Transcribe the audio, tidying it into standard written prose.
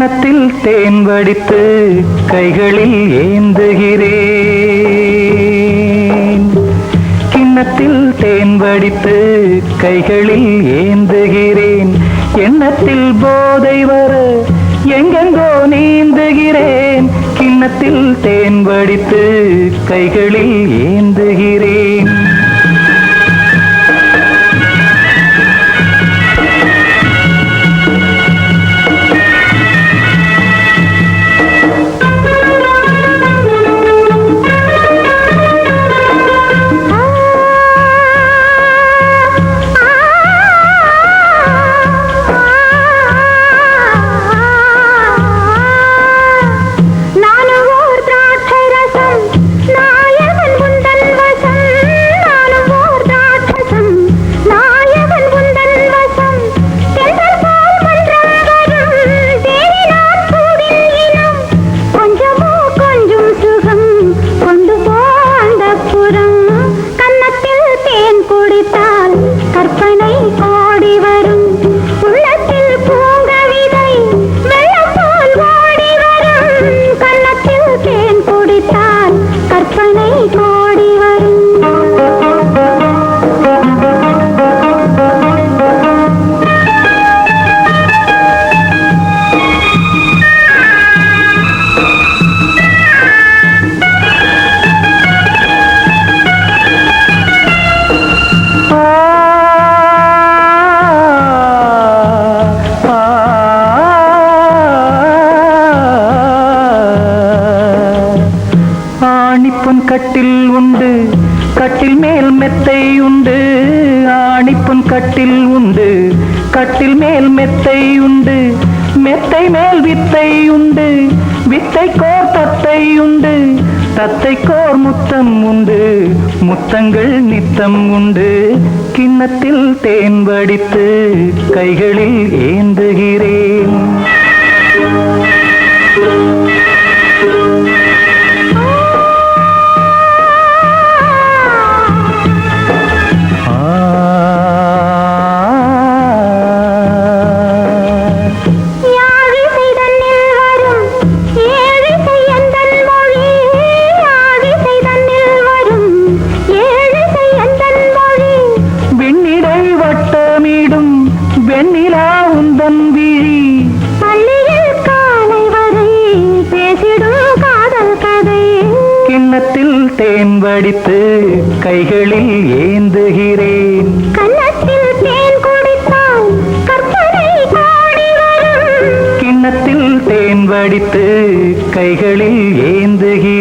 கிண்ணத்தில் தேன் வடித்து கைகளில் ஏந்துகிறேன். கிண்ணத்தில் தேன் வடித்து கைகளில் ஏந்துகிறேன். எண்ணத்தில் போதை வர எங்கெங்கோ நீந்துகிறேன். கிண்ணத்தில் தேன் வடித்து கைகளில் ஏந்துகிறேன். ஆணிப்பொன் கட்டில் உண்டு, கட்டில் மேல் மெத்தை உண்டு. ஆணிப்பொன் கட்டில் உண்டு, கட்டில் மேல் மெத்தை உண்டு. மெத்தை மேல் வித்தை உண்டு, வித்தை கோர் தத்தை உண்டு. தத்தை கோர் முத்தம் உண்டு, முத்தங்கள் நித்தம் உண்டு. கிண்ணத்தில் தேன் வடித்து கைகளில் ஏந்துகிறேன். வெண்ணிலா உந்தன் விழி பள்ளியில் காலை வரை பேசிடும் காதல் கதை. கிண்ணத்தில் தேன் வடித்து கைகளில் ஏந்துகிறேன். கன்னத்தில் தேன் குடித்தால் கற்பனை கோடி வரும். கிண்ணத்தில் தேன் வடித்து கைகளில் ஏந்துகிறேன்.